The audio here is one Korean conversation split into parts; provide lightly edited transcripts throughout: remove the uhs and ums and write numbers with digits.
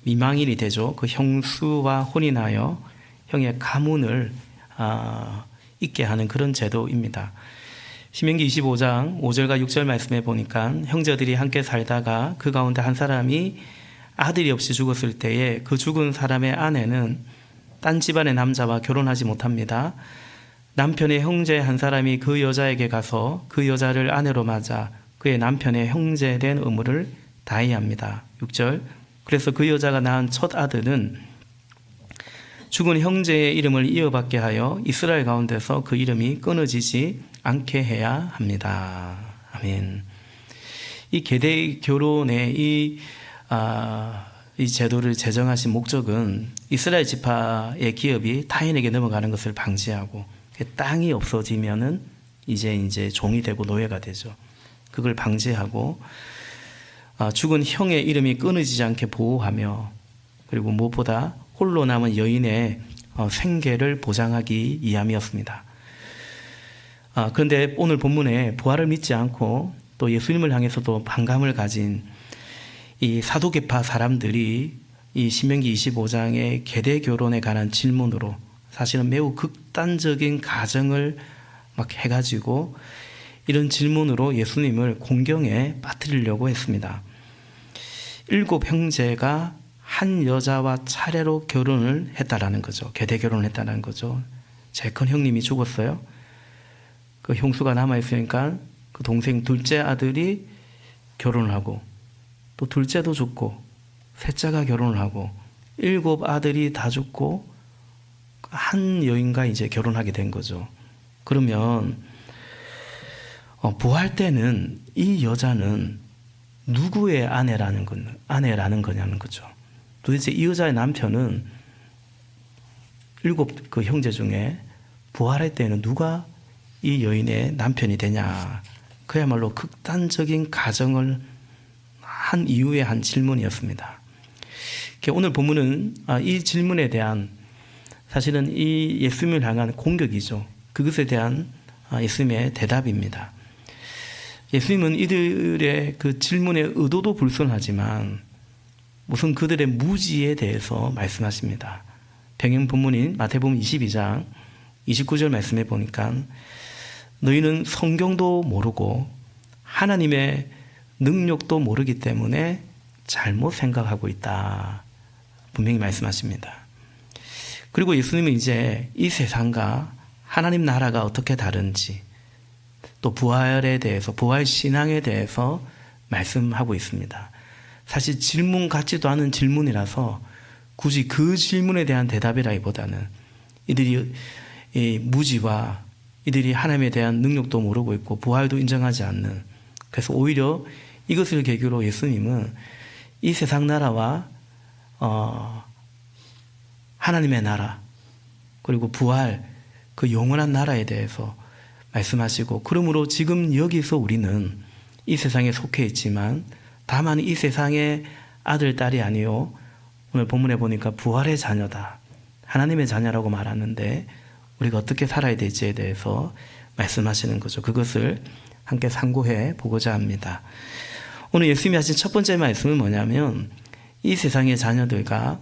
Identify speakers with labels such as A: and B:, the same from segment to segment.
A: 미망인이 되죠. 그 형수와 혼인하여 형의 가문을 있게 하는 그런 제도입니다. 신명기 25장 5절과 6절 말씀에 보니까 형제들이 함께 살다가 그 가운데 한 사람이 아들이 없이 죽었을 때에 그 죽은 사람의 아내는 딴 집안의 남자와 결혼하지 못합니다. 남편의 형제 한 사람이 그 여자에게 가서 그 여자를 아내로 맞아 그의 남편의 형제된 의무를 다해야 합니다. 6절. 그래서 그 여자가 낳은 첫 아들은 죽은 형제의 이름을 이어받게 하여 이스라엘 가운데서 그 이름이 끊어지지 않게 해야 합니다. 아멘. 이 계대 결혼의 이 제도를 제정하신 목적은 이스라엘 지파의 기업이 타인에게 넘어가는 것을 방지하고 땅이 없어지면은 이제 종이 되고 노예가 되죠. 그걸 방지하고 죽은 형의 이름이 끊어지지 않게 보호하며 그리고 무엇보다 홀로 남은 여인의 생계를 보장하기 위함이었습니다. 그런데 오늘 본문에 부활을 믿지 않고 또 예수님을 향해서도 반감을 가진 이 사두개파 사람들이 이 신명기 25장의 계대 결혼에 관한 질문으로 사실은 매우 극단적인 가정을 막 해가지고 이런 질문으로 예수님을 공경에 빠뜨리려고 했습니다. 7 형제가 한 여자와 차례로 결혼을 했다라는 거죠. 계대 결혼을 했다는 거죠. 제일 큰 형님이 죽었어요. 그 형수가 남아있으니까 그 동생 둘째 아들이 결혼을 하고 또 둘째도 죽고 셋째가 결혼을 하고 7 아들이 다 죽고 한 여인과 이제 결혼하게 된 거죠. 그러면 부활 때는 이 여자는 누구의 아내라는 거냐는 거죠. 도대체 이 여자의 남편은 7 그 형제 중에 부활할 때는 누가 이 여인의 남편이 되냐. 그야말로 극단적인 가정을 한 이후에 한 질문이었습니다. 오늘 본문은 이 질문에 대한 사실은 이 예수님을 향한 공격이죠. 그것에 대한 예수님의 대답입니다. 예수님은 이들의 그 질문의 의도도 불순하지만 우선 그들의 무지에 대해서 말씀하십니다. 병행 본문인 마태복음 22장 29절 말씀해 보니까 너희는 성경도 모르고 하나님의 능력도 모르기 때문에 잘못 생각하고 있다. 분명히 말씀하십니다. 그리고 예수님은 이제 이 세상과 하나님 나라가 어떻게 다른지 또 부활에 대해서 부활 신앙에 대해서 말씀하고 있습니다. 사실 질문 같지도 않은 질문이라서 굳이 그 질문에 대한 대답이라기보다는 이들이 무지와 이들이 하나님에 대한 능력도 모르고 있고 부활도 인정하지 않는, 그래서 오히려 이것을 계기로 예수님은 이 세상 나라와 하나님의 나라 그리고 부활 그 영원한 나라에 대해서 말씀하시고, 그러므로 지금 여기서 우리는 이 세상에 속해 있지만 다만 이 세상의 아들 딸이 아니요 오늘 본문에 보니까 부활의 자녀다, 하나님의 자녀라고 말하는데 우리가 어떻게 살아야 될지에 대해서 말씀하시는 거죠. 그것을 함께 상고해 보고자 합니다. 오늘 예수님이 하신 첫 번째 말씀은 뭐냐면 이 세상의 자녀들과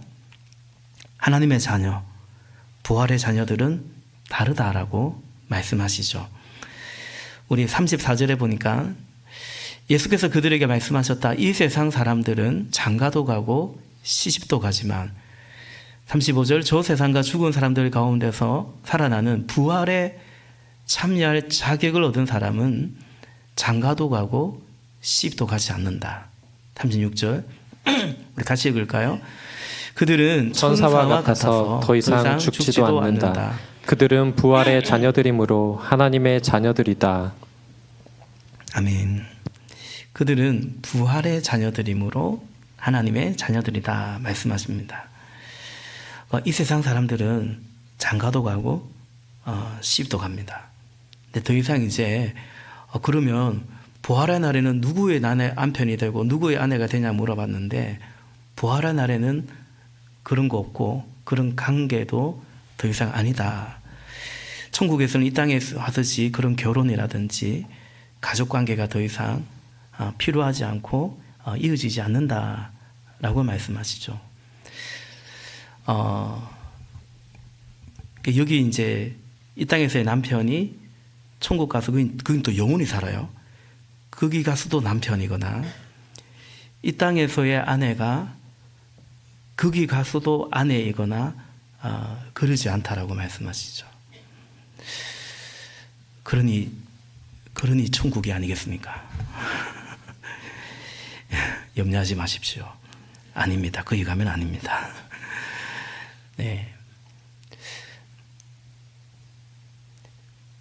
A: 하나님의 자녀, 부활의 자녀들은 다르다라고 말씀하시죠. 우리 34절에 보니까 예수께서 그들에게 말씀하셨다. 이 세상 사람들은 장가도 가고 시집도 가지만 35절 저 세상과 죽은 사람들 가운데서 살아나는 부활에 참여할 자격을 얻은 사람은 장가도 가고 시집도 가지 않는다. 36절 우리 같이 읽을까요? 그들은
B: 천사와 같아서 더 이상 죽지도 않는다. 그들은 부활의 자녀들이므로 하나님의 자녀들이다.
A: 아멘. 그들은 부활의 자녀들이므로 하나님의 자녀들이다 말씀하십니다. 이 세상 사람들은 장가도 가고 시집도 갑니다. 근데 더 이상 이제 그러면 부활의 날에는 누구의 남편이 되고 누구의 아내가 되냐 물어봤는데 부활의 날에는 그런 거 없고 그런 관계도 더 이상 아니다. 천국에서는 이 땅에 하듯이 그런 결혼이라든지 가족관계가 더 이상 필요하지 않고 이어지지 않는다라고 말씀하시죠. 여기 이제 이 땅에서의 남편이 천국 가서 그건 또 영원히 살아요. 거기 가서도 남편이거나 이 땅에서의 아내가 거기 가서도 아내이거나 그러지 않다라고 말씀하시죠. 그러니 천국이 아니겠습니까? 염려하지 마십시오. 아닙니다. 거기 가면 아닙니다. 네.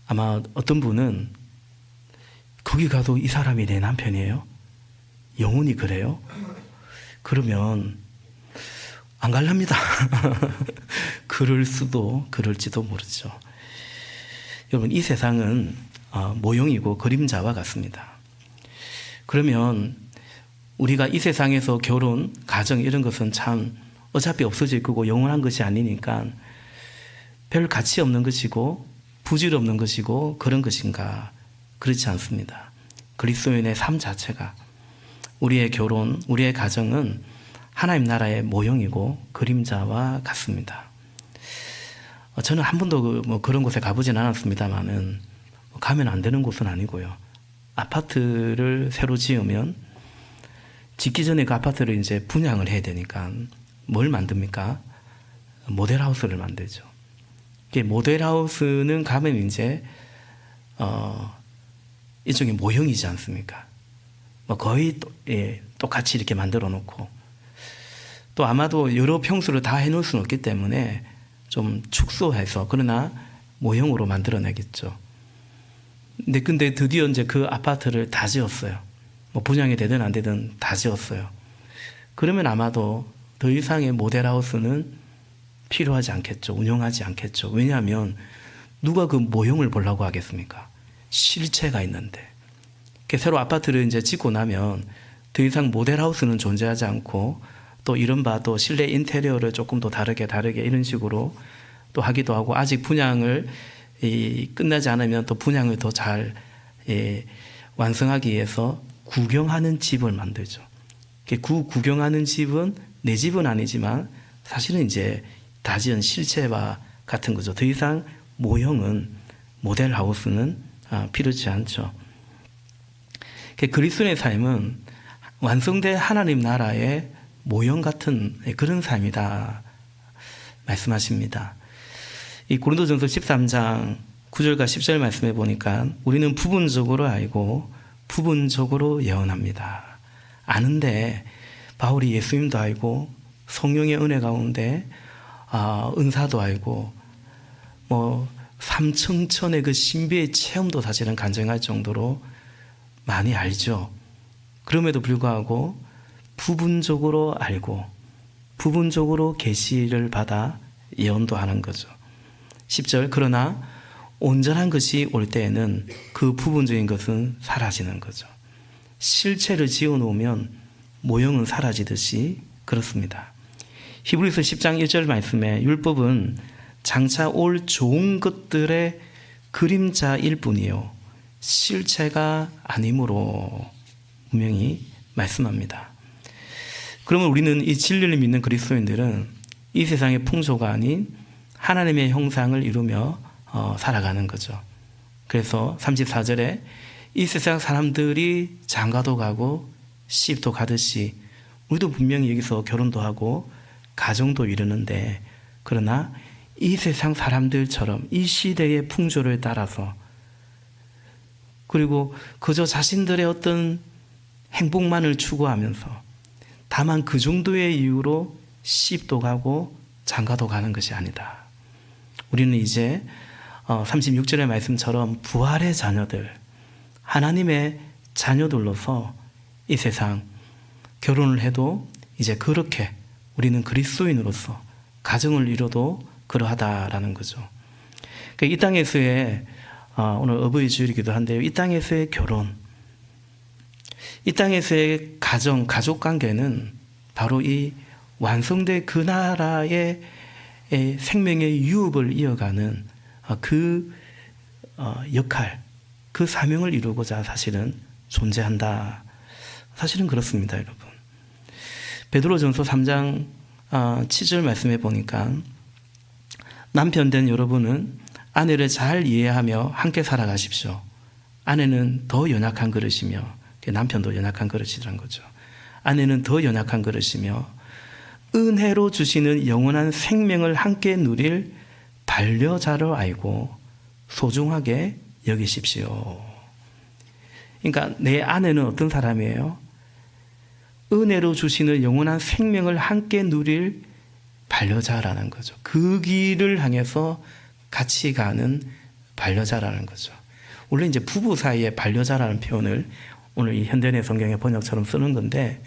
A: 아마 어떤 분은 거기 가도 이 사람이 내 남편이에요? 영원히 그래요? 그러면 안 갈랍니다. 그럴지도 모르죠. 여러분, 이 세상은 모형이고 그림자와 같습니다. 그러면 우리가 이 세상에서 결혼, 가정 이런 것은 참 어차피 없어질 거고 영원한 것이 아니니까 별 가치 없는 것이고 부질 없는 것이고 그런 것인가? 그렇지 않습니다. 그리스도인의 삶 자체가 우리의 결혼, 우리의 가정은 하나님 나라의 모형이고 그림자와 같습니다. 저는 한 번도 그런 곳에 가보진 않았습니다만은 가면 안 되는 곳은 아니고요. 아파트를 새로 지으면 짓기 전에 그 아파트를 이제 분양을 해야 되니까 뭘 만듭니까? 모델하우스를 만들죠. 모델하우스는 가면 이제 일종의 모형이지 않습니까? 거의 똑같이 이렇게 만들어 놓고 또 아마도 여러 평수를 다 해놓을 수는 없기 때문에 좀 축소해서 그러나 모형으로 만들어내겠죠. 근데 드디어 이제 그 아파트를 다 지었어요. 분양이 되든 안 되든 다 지었어요. 그러면 아마도 더 이상의 모델하우스는 필요하지 않겠죠. 운영하지 않겠죠. 왜냐하면 누가 그 모형을 보려고 하겠습니까? 실체가 있는데. 새로 아파트를 이제 짓고 나면 더 이상 모델하우스는 존재하지 않고 또 이른바 또 실내 인테리어를 조금 더 다르게 이런 식으로 또 하기도 하고 아직 분양을 끝나지 않으면 또 분양을 더 잘 완성하기 위해서 구경하는 집을 만들죠. 구경하는 집은 내 집은 아니지만 사실은 이제 다 지은 실체와 같은 거죠. 더 이상 모형은 모델하우스는 필요치 않죠. 그리스도인의 삶은 완성된 하나님 나라의 모형 같은 그런 삶이다 말씀하십니다. 이 고린도전서 13장 9절과 10절 말씀해 보니까 우리는 부분적으로 알고 부분적으로 예언합니다. 아는데 바울이 예수님도 알고 성령의 은혜 가운데 은사도 알고 삼층천의 그 신비의 체험도 사실은 간증할 정도로 많이 알죠. 그럼에도 불구하고 부분적으로 알고 부분적으로 계시를 받아 예언도 하는 거죠. 10절 그러나 온전한 것이 올 때에는 그 부분적인 것은 사라지는 거죠. 실체를 지어놓으면 모형은 사라지듯이 그렇습니다. 히브리서 10장 1절 말씀에 율법은 장차 올 좋은 것들의 그림자일 뿐이요 실체가 아니므로 분명히 말씀합니다. 그러면 우리는 이 진리를 믿는 그리스도인들은 이 세상의 풍조가 아닌 하나님의 형상을 이루며 살아가는 거죠. 그래서 34절에 이 세상 사람들이 장가도 가고 시집도 가듯이 우리도 분명히 여기서 결혼도 하고 가정도 이루는데 그러나 이 세상 사람들처럼 이 시대의 풍조를 따라서 그리고 그저 자신들의 어떤 행복만을 추구하면서 다만 그 정도의 이유로 시집도 가고 장가도 가는 것이 아니다. 우리는 이제 36절의 말씀처럼 부활의 자녀들, 하나님의 자녀들로서 이 세상 결혼을 해도 이제 그렇게 우리는 그리스도인으로서 가정을 이뤄도 그러하다라는 거죠. 이 땅에서의 오늘 어버이 주일이기도 한데요. 이 땅에서의 결혼, 이 땅에서의 가정, 가족 관계는 바로 이 완성된 그 나라의 생명의 유업을 이어가는 그 역할, 그 사명을 이루고자 사실은 존재한다. 사실은 그렇습니다, 여러분. 베드로전서 3장 7절 말씀해 보니까 남편 된 여러분은 아내를 잘 이해하며 함께 살아가십시오. 아내는 더 연약한 그릇이며, 남편도 연약한 그릇이라는 거죠. 아내는 더 연약한 그릇이며 은혜로 주시는 영원한 생명을 함께 누릴 반려자로 알고 소중하게 여기십시오. 그러니까 내 아내는 어떤 사람이에요? 은혜로 주시는 영원한 생명을 함께 누릴 반려자라는 거죠. 그 길을 향해서 같이 가는 반려자라는 거죠. 원래 이제 부부 사이에 반려자라는 표현을 오늘 이 현대인의 성경의 번역처럼 쓰는 건데,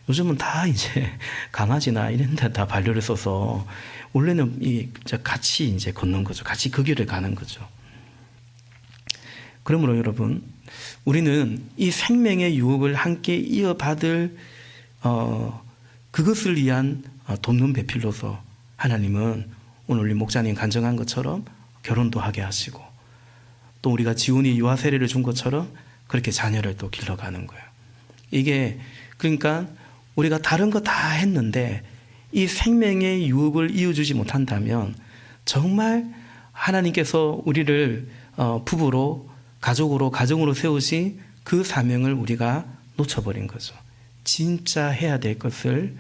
A: 요즘은 다 이제 강아지나 이런 데 다 반려를 써서 원래는 같이 이제 걷는 거죠. 같이 그 길을 가는 거죠. 그러므로 여러분, 우리는 이 생명의 유업을 함께 이어받을 그것을 위한 돕는 배필로서 하나님은 오늘 우리 목사님 간증한 것처럼 결혼도 하게 하시고, 또 우리가 지훈이 유아 세례를 준 것처럼 그렇게 자녀를 또 길러가는 거예요. 이게 그러니까 우리가 다른 거 다 했는데 이 생명의 유업을 이어주지 못한다면 정말 하나님께서 우리를 부부로, 가족으로, 가정으로 세우신 그 사명을 우리가 놓쳐버린 거죠. 진짜 해야 될 것을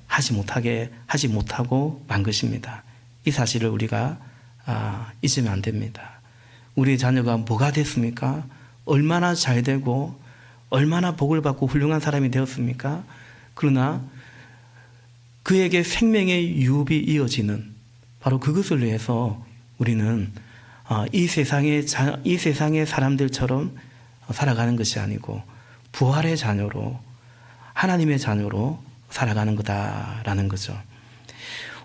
A: 하지 못하고 만 것입니다. 이 사실을 우리가 잊으면 안 됩니다. 우리 자녀가 뭐가 됐습니까? 얼마나 잘 되고 얼마나 복을 받고 훌륭한 사람이 되었습니까? 그러나 그에게 생명의 유업이 이어지는 바로 그것을 위해서 우리는 이 세상의 사람들처럼 살아가는 것이 아니고 부활의 자녀로, 하나님의 자녀로 살아가는 거다라는 거죠.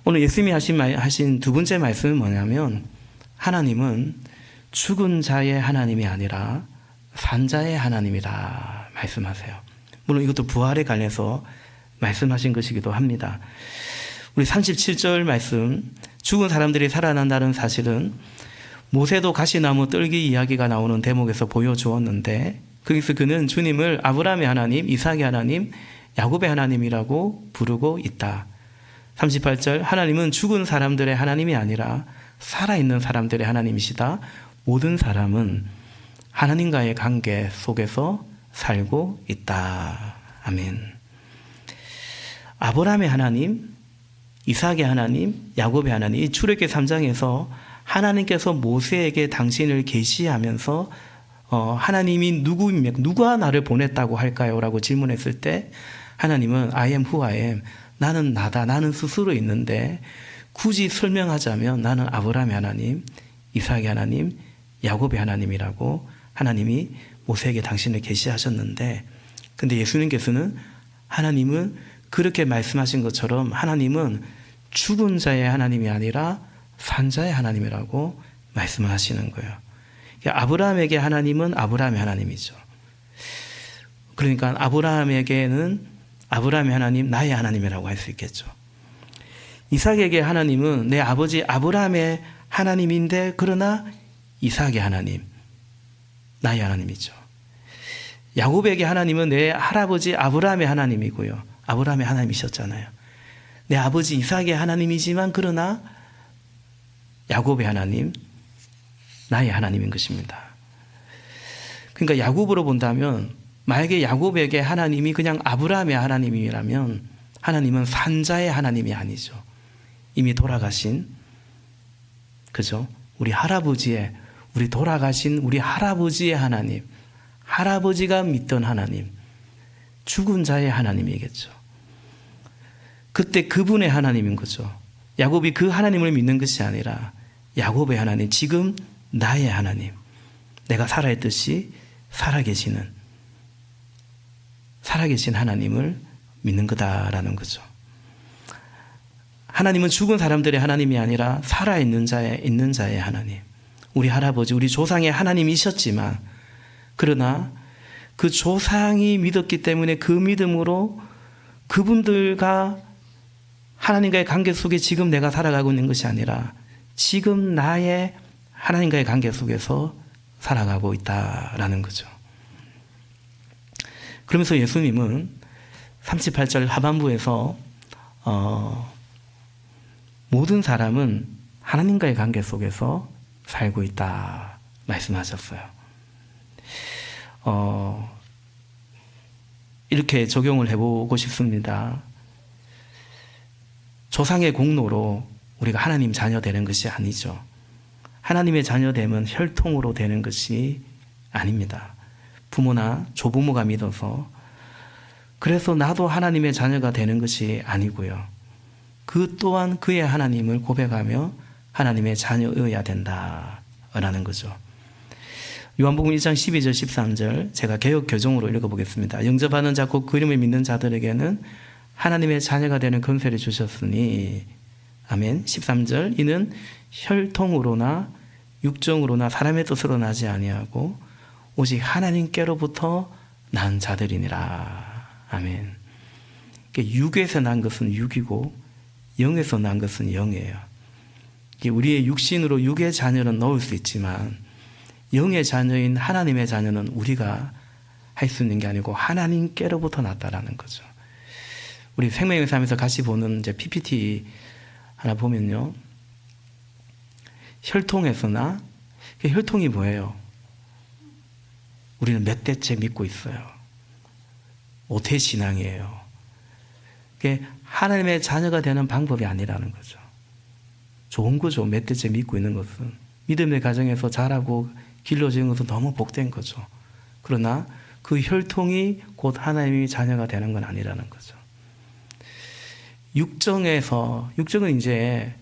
A: 오늘 예수님이 하신 두 번째 말씀은 뭐냐면, 하나님은 죽은 자의 하나님이 아니라 산 자의 하나님이다 말씀하세요. 물론 이것도 부활에 관해서 말씀하신 것이기도 합니다. 우리 37절 말씀, 죽은 사람들이 살아난다는 사실은 모세도 가시나무 떨기 이야기가 나오는 대목에서 보여주었는데, 거기서 그는 주님을 아브라함의 하나님, 이삭의 하나님, 야곱의 하나님이라고 부르고 있다. 38절, 하나님은 죽은 사람들의 하나님이 아니라 살아있는 사람들의 하나님이시다. 모든 사람은 하나님과의 관계 속에서 살고 있다. 아멘. 아브라함의 하나님, 이삭의 하나님, 야곱의 하나님, 이 출애굽기 3장에서 하나님께서 모세에게 당신을 계시하면서 하나님이 누가 나를 보냈다고 할까요? 라고 질문했을 때 하나님은 I am who I am, 나는 나다, 나는 스스로 있는데 굳이 설명하자면 나는 아브라함의 하나님, 이삭의 하나님, 야곱의 하나님이라고 하나님이 모세에게 당신을 계시하셨는데, 근데 예수님께서는 하나님은 그렇게 말씀하신 것처럼 하나님은 죽은 자의 하나님이 아니라 산 자의 하나님이라고 말씀을 하시는 거예요. 아브라함에게 하나님은 아브라함의 하나님이죠. 그러니까 아브라함에게는 아브라함의 하나님, 나의 하나님이라고 할 수 있겠죠. 이삭에게 하나님은 내 아버지 아브라함의 하나님인데, 그러나 이삭의 하나님, 나의 하나님이죠. 야곱에게 하나님은 내 할아버지 아브라함의 하나님이고요. 아브라함의 하나님이셨잖아요. 내 아버지 이삭의 하나님이지만 그러나 야곱의 하나님, 나의 하나님인 것입니다. 그러니까 야곱으로 본다면, 만약에 야곱에게 하나님이 그냥 아브라함의 하나님이라면 하나님은 산자의 하나님이 아니죠. 이미 돌아가신, 그죠? 우리 돌아가신 우리 할아버지의 하나님, 할아버지가 믿던 하나님, 죽은 자의 하나님이겠죠. 그때 그분의 하나님인 거죠. 야곱이 그 하나님을 믿는 것이 아니라 야곱의 하나님, 지금 나의 하나님, 내가 살아있듯이 살아계신 하나님을 믿는 거다라는 거죠. 하나님은 죽은 사람들의 하나님이 아니라 살아있는 자의 하나님. 우리 할아버지, 우리 조상의 하나님이셨지만, 그러나 그 조상이 믿었기 때문에 그 믿음으로 그분들과 하나님과의 관계 속에 지금 내가 살아가고 있는 것이 아니라 지금 나의 하나님과의 관계 속에서 살아가고 있다라는 거죠. 그러면서 예수님은 38절 하반부에서 모든 사람은 하나님과의 관계 속에서 살고 있다 말씀하셨어요. 이렇게 적용을 해보고 싶습니다. 조상의 공로로 우리가 하나님 자녀 되는 것이 아니죠. 하나님의 자녀 되면 혈통으로 되는 것이 아닙니다. 부모나 조부모가 믿어서 그래서 나도 하나님의 자녀가 되는 것이 아니고요. 그 또한 그의 하나님을 고백하며 하나님의 자녀여야 된다라는 거죠. 요한복음 1장 12절 13절 제가 개역 교정으로 읽어보겠습니다. 영접하는 자 곧 그 이름을 믿는 자들에게는 하나님의 자녀가 되는 권세를 주셨으니 아멘. 13절 이는 혈통으로나 육정으로나 사람의 뜻으로 나지 아니하고 오직 하나님께로부터 난 자들이니라. 아멘. 육에서 난 것은 육이고 영에서 난 것은 영이에요. 우리의 육신으로 육의 자녀는 넣을 수 있지만 영의 자녀인 하나님의 자녀는 우리가 할 수 있는 게 아니고 하나님께로부터 났다라는 거죠. 우리 생명의 삶에서 같이 보는 이제 PPT 하나 보면요. 혈통에서나 혈통이 뭐예요? 우리는 몇 대째 믿고 있어요. 오태 신앙이에요. 그게 하나님의 자녀가 되는 방법이 아니라는 거죠. 좋은 거죠. 몇 대째 믿고 있는 것은. 믿음의 가정에서 자라고 길러지는 것은 너무 복된 거죠. 그러나 그 혈통이 곧 하나님의 자녀가 되는 건 아니라는 거죠. 육정은 이제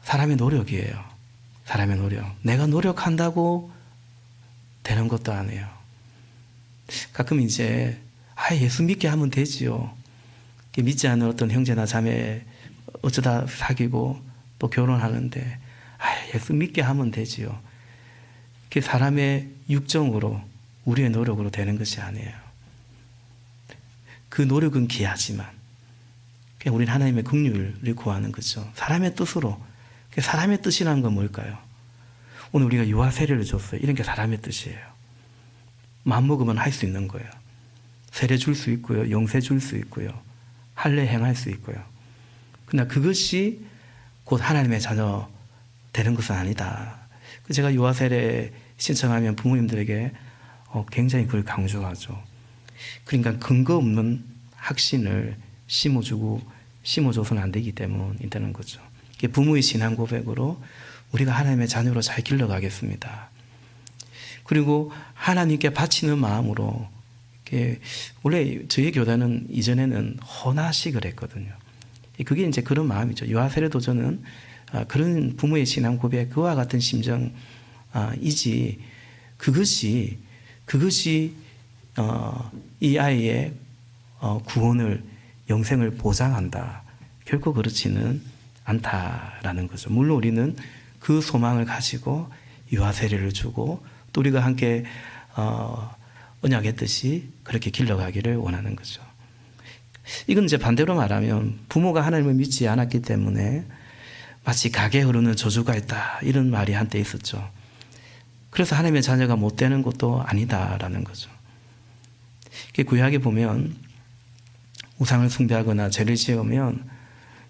A: 사람의 노력이에요. 사람의 노력. 내가 노력한다고 되는 것도 아니에요. 가끔 이제 예수 믿게 하면 되지요. 믿지 않는 어떤 형제나 자매 어쩌다 사귀고 또 결혼하는데 예수 믿게 하면 되지요. 그게 사람의 육정으로 우리의 노력으로 되는 것이 아니에요. 그 노력은 귀하지만 우리는 하나님의 긍휼을 구하는 거죠. 사람의 뜻으로. 사람의 뜻이라는 건 뭘까요? 오늘 우리가 유아 세례를 줬어요. 이런 게 사람의 뜻이에요. 마음먹으면 할 수 있는 거예요. 세례 줄 수 있고요. 영세 줄 수 있고요. 할례 행할 수 있고요. 그러나 그것이 곧 하나님의 자녀 되는 것은 아니다. 제가 유아 세례 신청하면 부모님들에게 굉장히 그걸 강조하죠. 그러니까 근거 없는 확신을 심어줘서는 안 되기 때문이라는 거죠. 부모의 신앙 고백으로 우리가 하나님의 자녀로 잘 길러가겠습니다. 그리고 하나님께 바치는 마음으로 원래 저희 교단은 이전에는 헌화식을 했거든요. 그게 이제 그런 마음이죠. 유아세례 도전은 그런 부모의 신앙 고백 그와 같은 심정이지 그것이 이 아이의 구원을 영생을 보장한다. 결코 그렇지는 않다라는 거죠. 물론 우리는 그 소망을 가지고 유아 세례를 주고 또 우리가 함께 언약했듯이 그렇게 길러가기를 원하는 거죠. 이건 이제 반대로 말하면 부모가 하나님을 믿지 않았기 때문에 마치 가게 흐르는 저주가 있다 이런 말이 한때 있었죠. 그래서 하나님의 자녀가 못 되는 것도 아니다라는 거죠. 구약에 보면 우상을 숭배하거나 죄를 지으면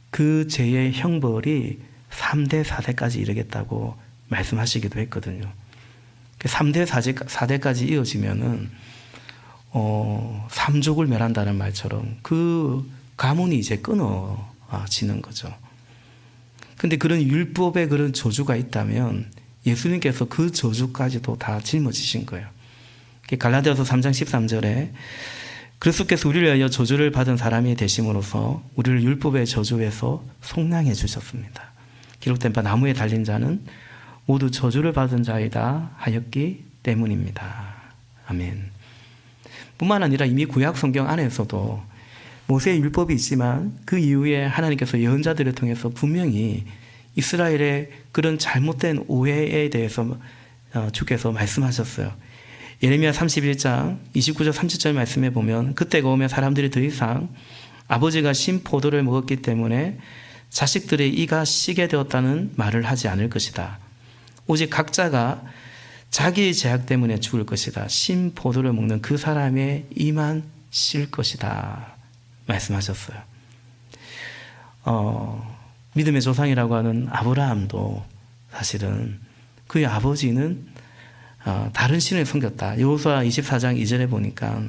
A: 그 죄의 형벌이 3대 4대까지 이르겠다고 말씀하시기도 했거든요. 3대 4대까지 이어지면은 삼족을 멸한다는 말처럼 그 가문이 이제 끊어지는 거죠. 근데 그런 율법에 그런 저주가 있다면 예수님께서 그 저주까지도 다 짊어지신 거예요. 갈라디아서 3장 13절에 그리스도께서 우리를 위하여 저주를 받은 사람이 되심으로써 우리를 율법의 저주에서 속량해 주셨습니다. 기록된 바 나무에 달린 자는 모두 저주를 받은 자이다 하였기 때문입니다. 아멘. 뿐만 아니라 이미 구약 성경 안에서도 모세의 율법이 있지만 그 이후에 하나님께서 예언자들을 통해서 분명히 이스라엘의 그런 잘못된 오해에 대해서 주께서 말씀하셨어요. 예레미야 31장 29절 30절 말씀에 보면 그때가 오면 사람들이 더 이상 아버지가 신 포도를 먹었기 때문에 자식들의 이가 시게 되었다는 말을 하지 않을 것이다. 오직 각자가 자기의 죄악 때문에 죽을 것이다. 신 포도를 먹는 그 사람의 이만 실 것이다. 말씀하셨어요. 믿음의 조상이라고 하는 아브라함도 사실은 그의 아버지는 다른 신을 섬겼다. 여호수아 24장 2절에 보니까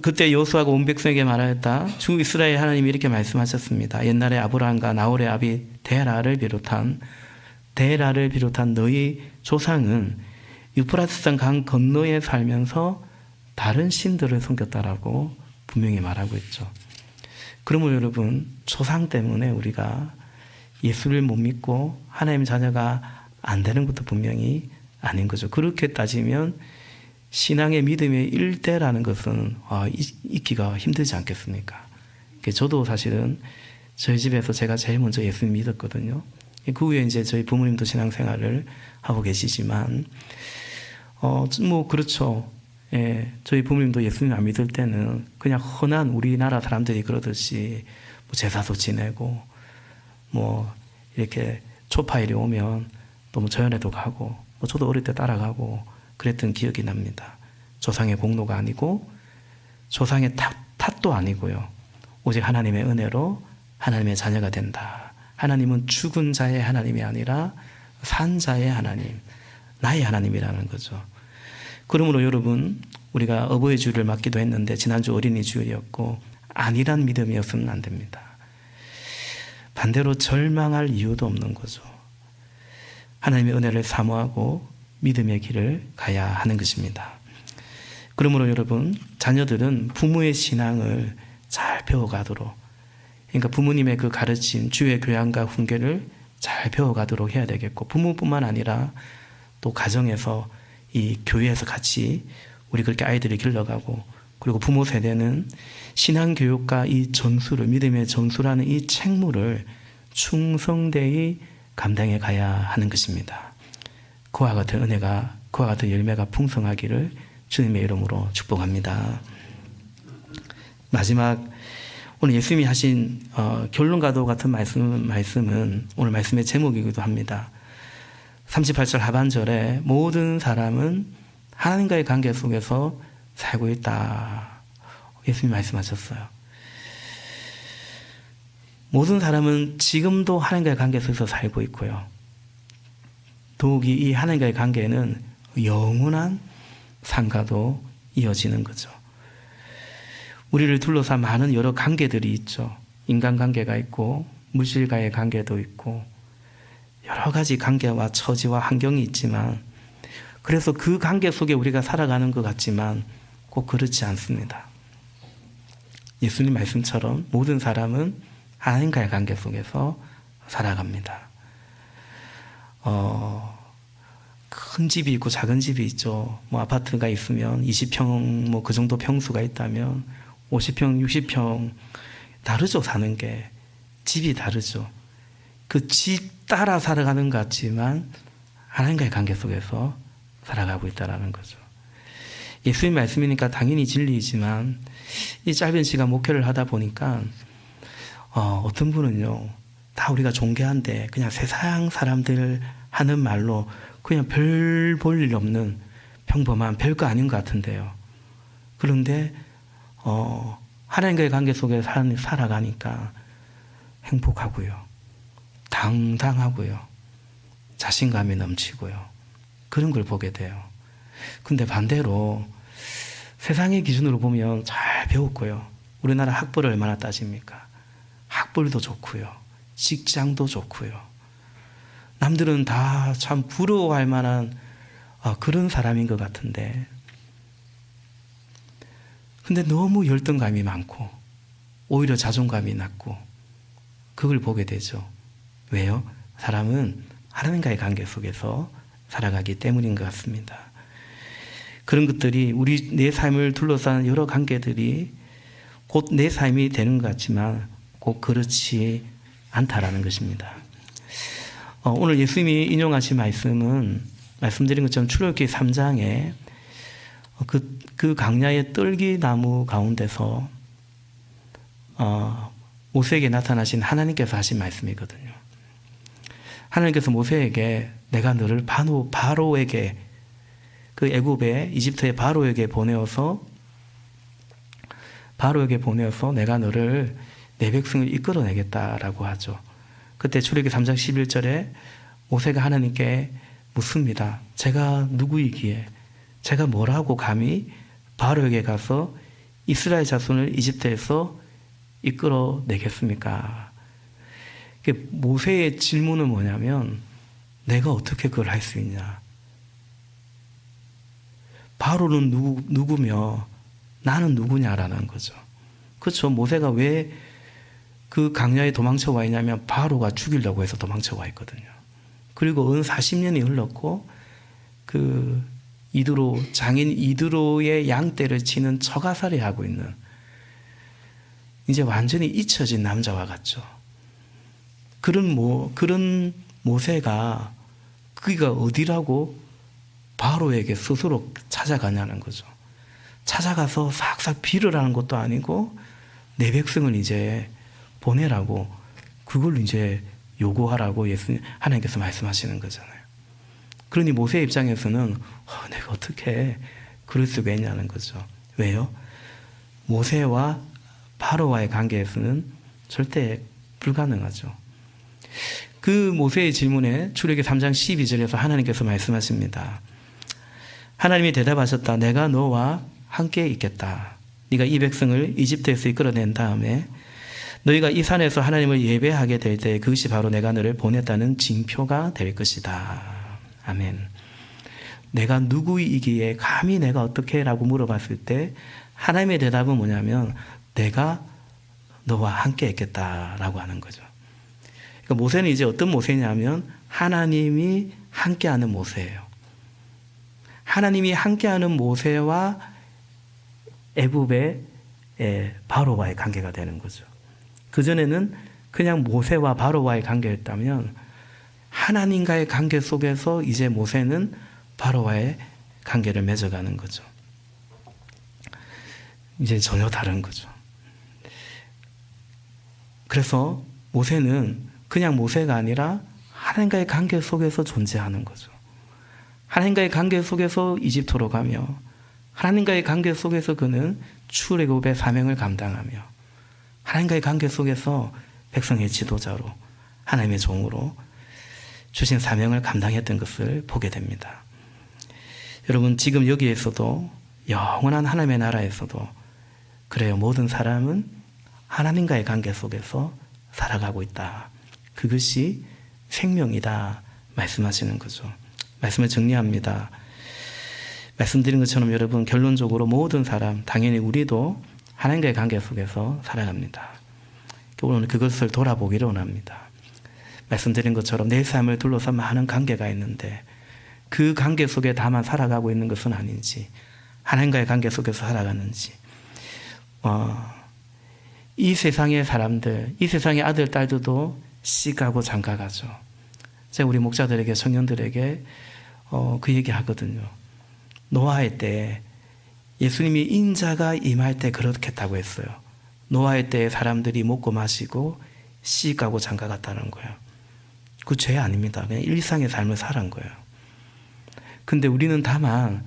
A: 그때 여호수아가 온 백성에게 말하였다. 주 이스라엘 하나님이 이렇게 말씀하셨습니다. 옛날에 아브라함과 나홀의 아비 데라를 비롯한 너희 조상은 유프라스강 강 건너에 살면서 다른 신들을 섬겼다라고 분명히 말하고 있죠. 그러므로 여러분, 조상 때문에 우리가 예수를 못 믿고 하나님 자녀가 안 되는 것도 분명히 아닌 거죠. 그렇게 따지면 신앙의 믿음의 일대라는 것은 있기가 힘들지 않겠습니까? 저도 사실은 저희 집에서 제가 제일 먼저 예수 믿었거든요. 그 후에 이제 저희 부모님도 신앙생활을 하고 계시지만, 그렇죠. 예, 저희 부모님도 예수님 안 믿을 때는 그냥 흔한 우리나라 사람들이 그러듯이 제사도 지내고, 이렇게 초파일이 오면 또 저연회도 가고, 저도 어릴 때 따라가고 그랬던 기억이 납니다. 조상의 공로가 아니고, 조상의 탓도 아니고요. 오직 하나님의 은혜로 하나님의 자녀가 된다. 하나님은 죽은 자의 하나님이 아니라 산 자의 하나님, 나의 하나님이라는 거죠. 그러므로 여러분, 우리가 어버이 주일을 맞기도 했는데 지난주 어린이 주일이었고 아니란 믿음이었으면 안 됩니다. 반대로 절망할 이유도 없는 거죠. 하나님의 은혜를 사모하고 믿음의 길을 가야 하는 것입니다. 그러므로 여러분, 자녀들은 부모의 신앙을 잘 배워가도록, 그러니까 부모님의 그 가르침, 주의 교양과 훈계를 잘 배워가도록 해야 되겠고, 부모뿐만 아니라 또 가정에서 이 교회에서 같이 우리 그렇게 아이들을 길러가고, 그리고 부모 세대는 신앙교육과 이 전수를, 믿음의 전수라는 이 책무를 충성되이 감당해 가야 하는 것입니다. 그와 같은 은혜가, 그와 같은 열매가 풍성하기를 주님의 이름으로 축복합니다. 마지막, 오늘 예수님이 하신 결론과도 같은 말씀은 오늘 말씀의 제목이기도 합니다. 38절 하반절에 모든 사람은 하나님과의 관계 속에서 살고 있다. 예수님이 말씀하셨어요. 모든 사람은 지금도 하나님과의 관계 속에서 살고 있고요. 더욱이 이 하나님과의 관계는 영원한 삶과도 이어지는 거죠. 우리를 둘러싼 많은 여러 관계들이 있죠. 인간관계가 있고 물질과의 관계도 있고 여러 가지 관계와 처지와 환경이 있지만, 그래서 그 관계 속에 우리가 살아가는 것 같지만 꼭 그렇지 않습니다. 예수님 말씀처럼 모든 사람은 하나님과의 관계 속에서 살아갑니다. 큰 집이 있고 작은 집이 있죠. 아파트가 있으면 20평 그 정도 평수가 있다면 50평, 60평 다르죠. 사는 게 집이 다르죠. 그 집 따라 살아가는 것 같지만 하나님과의 관계 속에서 살아가고 있다는 거죠. 예수님 말씀이니까 당연히 진리이지만 이 짧은 시간 목회를 하다 보니까 어떤 분은요, 다 우리가 존귀한데 그냥 세상 사람들 하는 말로 그냥 별 볼 일 없는 평범한 별거 아닌 것 같은데요. 그런데 하나님과의 관계 속에 살아가니까 행복하고요, 당당하고요, 자신감이 넘치고요, 그런 걸 보게 돼요. 근데 반대로 세상의 기준으로 보면 잘 배웠고요, 우리나라 학벌을 얼마나 따집니까? 학벌도 좋고요, 직장도 좋고요, 남들은 다 참 부러워할 만한 그런 사람인 것 같은데, 근데 너무 열등감이 많고 오히려 자존감이 낮고, 그걸 보게 되죠. 왜요? 사람은 하나님과의 관계 속에서 살아가기 때문인 것 같습니다. 그런 것들이 내 삶을 둘러싼 여러 관계들이 곧 내 삶이 되는 것 같지만 꼭 그렇지 않다라는 것입니다. 오늘 예수님이 인용하신 말씀은 말씀드린 것처럼 출애굽기 3장에 그 강야의 떨기나무 가운데서 모세에게 나타나신 하나님께서 하신 말씀이거든요. 하나님께서 모세에게 내가 너를 바로에게, 그 애굽의 이집트의 바로에게 보내어서 내가 너를 내 백성을 이끌어내겠다라고 하죠. 그때 출애굽기 3장 11절에 모세가 하나님께 묻습니다. 제가 누구이기에, 제가 뭐라고 감히 바로에게 가서 이스라엘 자손을 이집트에서 이끌어내겠습니까? 모세의 질문은 뭐냐면, 내가 어떻게 그걸 할 수 있냐? 바로는 누구며 나는 누구냐라는 거죠. 그렇죠. 모세가 왜 그 강야에 도망쳐 와 있냐면 바로가 죽이려고 해서 도망쳐 와 있거든요. 그리고 은 40년이 흘렀고 그 장인 이드로의 양떼를 치는 처가살이 하고 있는, 이제 완전히 잊혀진 남자와 같죠. 그런 모세가 그가 어디라고 바로에게 스스로 찾아가냐는 거죠. 찾아가서 싹싹 비를 하는 것도 아니고 내 백성을 이제 보내라고, 그걸 이제 요구하라고 하나님께서 말씀하시는 거잖아요. 그러니 모세의 입장에서는 내가 어떻게 그럴 수가 있냐는 거죠. 왜요? 모세와 바로와의 관계에서는 절대 불가능하죠. 그 모세의 질문에 출애굽기 3장 12절에서 하나님께서 말씀하십니다. 하나님이 대답하셨다. 내가 너와 함께 있겠다. 네가 이 백성을 이집트에서 이끌어낸 다음에 너희가 이 산에서 하나님을 예배하게 될 때 그것이 바로 내가 너를 보냈다는 징표가 될 것이다. 아멘. 내가 누구이기에 감히 내가 어떻게 라고 물어봤을 때 하나님의 대답은 뭐냐면 내가 너와 함께 있겠다라고 하는 거죠. 그러니까 모세는 이제 어떤 모세냐면 하나님이 함께하는 모세예요. 하나님이 함께하는 모세와 애굽의 바로와의 관계가 되는 거죠. 그전에는 그냥 모세와 바로와의 관계였다면 하나님과의 관계 속에서 이제 모세는 바로와의 관계를 맺어가는 거죠. 이제 전혀 다른 거죠. 그래서 모세는 그냥 모세가 아니라 하나님과의 관계 속에서 존재하는 거죠. 하나님과의 관계 속에서 이집트로 가며 하나님과의 관계 속에서 그는 출애굽의 사명을 감당하며 하나님과의 관계 속에서 백성의 지도자로 하나님의 종으로 주신 사명을 감당했던 것을 보게 됩니다. 여러분, 지금 여기에서도 영원한 하나님의 나라에서도 그래요. 모든 사람은 하나님과의 관계 속에서 살아가고 있다. 그것이 생명이다 말씀하시는 거죠. 말씀을 정리합니다. 말씀드린 것처럼 여러분, 결론적으로 모든 사람, 당연히 우리도 하나님과의 관계 속에서 살아갑니다. 오늘 그것을 돌아보기를 원합니다. 말씀드린 것처럼 내 삶을 둘러싼 많은 관계가 있는데 그 관계 속에 다만 살아가고 있는 것은 아닌지, 하나님과의 관계 속에서 살아가는지, 이 세상의 사람들, 이 세상의 아들, 딸들도 씨가고 장가가죠. 제가 우리 목자들에게, 청년들에게 그 얘기 하거든요. 노아의 때 예수님이 인자가 임할 때 그렇겠다고 했어요. 노아의 때에 사람들이 먹고 마시고 씨가고 장가갔다는 거예요. 그 죄 아닙니다. 그냥 일상의 삶을 살은 거예요. 근데 우리는 다만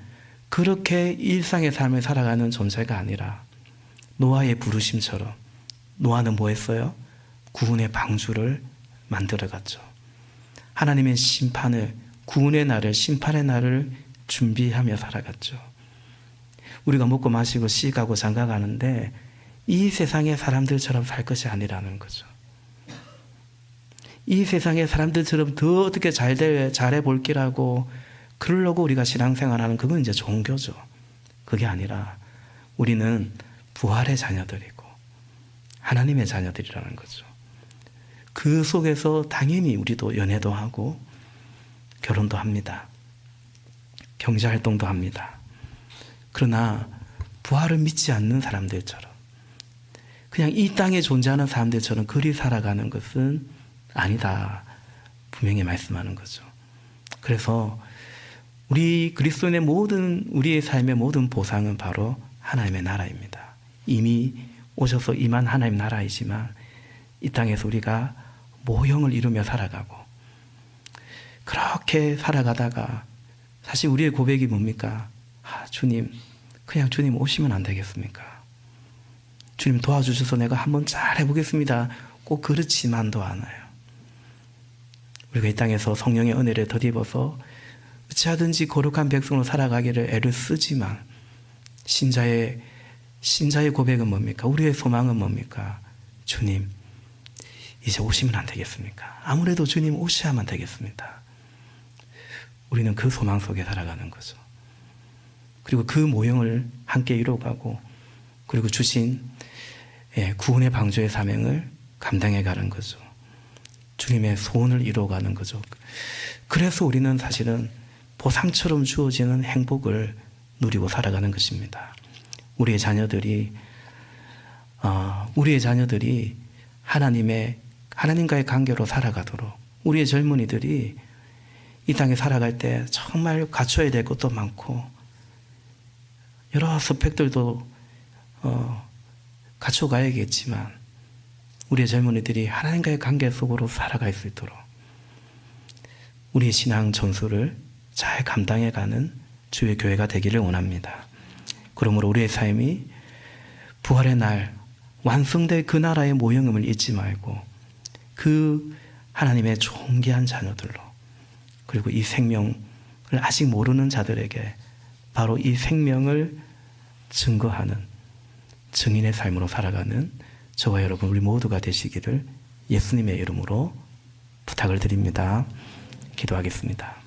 A: 그렇게 일상의 삶을 살아가는 존재가 아니라 노아의 부르심처럼, 노아는 뭐 했어요? 구원의 방주를 만들어갔죠. 하나님의 심판을, 구원의 날을, 심판의 날을 준비하며 살아갔죠. 우리가 먹고 마시고 씨가고 장가가는데 이 세상의 사람들처럼 살 것이 아니라는 거죠. 이 세상의 사람들처럼 더 어떻게 잘해볼기라고 그러려고 우리가 신앙생활하는, 그건 이제 종교죠. 그게 아니라 우리는 부활의 자녀들이고 하나님의 자녀들이라는 거죠. 그 속에서 당연히 우리도 연애도 하고 결혼도 합니다. 경제활동도 합니다. 그러나 부활을 믿지 않는 사람들처럼, 그냥 이 땅에 존재하는 사람들처럼 그리 살아가는 것은 아니다. 분명히 말씀하는 거죠. 그래서 우리 그리스도인의 모든, 우리의 삶의 모든 보상은 바로 하나님의 나라입니다. 이미 오셔서 임한 하나님 나라이지만 이 땅에서 우리가 모형을 이루며 살아가고, 그렇게 살아가다가 사실 우리의 고백이 뭡니까? 주님, 그냥 주님 오시면 안 되겠습니까? 주님 도와주셔서 내가 한번 잘 해보겠습니다. 꼭 그렇지만도 않아요. 우리가 이 땅에서 성령의 은혜를 덧입어서 어찌하든지 거룩한 백성으로 살아가기를 애를 쓰지만 신자의 고백은 뭡니까? 우리의 소망은 뭡니까? 주님, 이제 오시면 안 되겠습니까? 아무래도 주님 오셔야만 되겠습니다. 우리는 그 소망 속에 살아가는 거죠. 그리고 그 모형을 함께 이루어가고 그리고 주신 구원의 방주의 사명을 감당해 가는 거죠. 주님의 소원을 이루어가는 거죠. 그래서 우리는 사실은 보상처럼 주어지는 행복을 누리고 살아가는 것입니다. 우리의 자녀들이 하나님과의 관계로 살아가도록, 우리의 젊은이들이 이 땅에 살아갈 때 정말 갖춰야 될 것도 많고 여러 스펙들도 갖춰가야겠지만 우리의 젊은이들이 하나님과의 관계 속으로 살아갈 수 있도록 우리의 신앙 전수를 잘 감당해가는 주의 교회가 되기를 원합니다. 그러므로 우리의 삶이 부활의 날 완성될 그 나라의 모형음을 잊지 말고 그 하나님의 존귀한 자녀들로, 그리고 이 생명을 아직 모르는 자들에게 바로 이 생명을 증거하는 증인의 삶으로 살아가는 저와 여러분 우리 모두가 되시기를 예수님의 이름으로 부탁을 드립니다. 기도하겠습니다.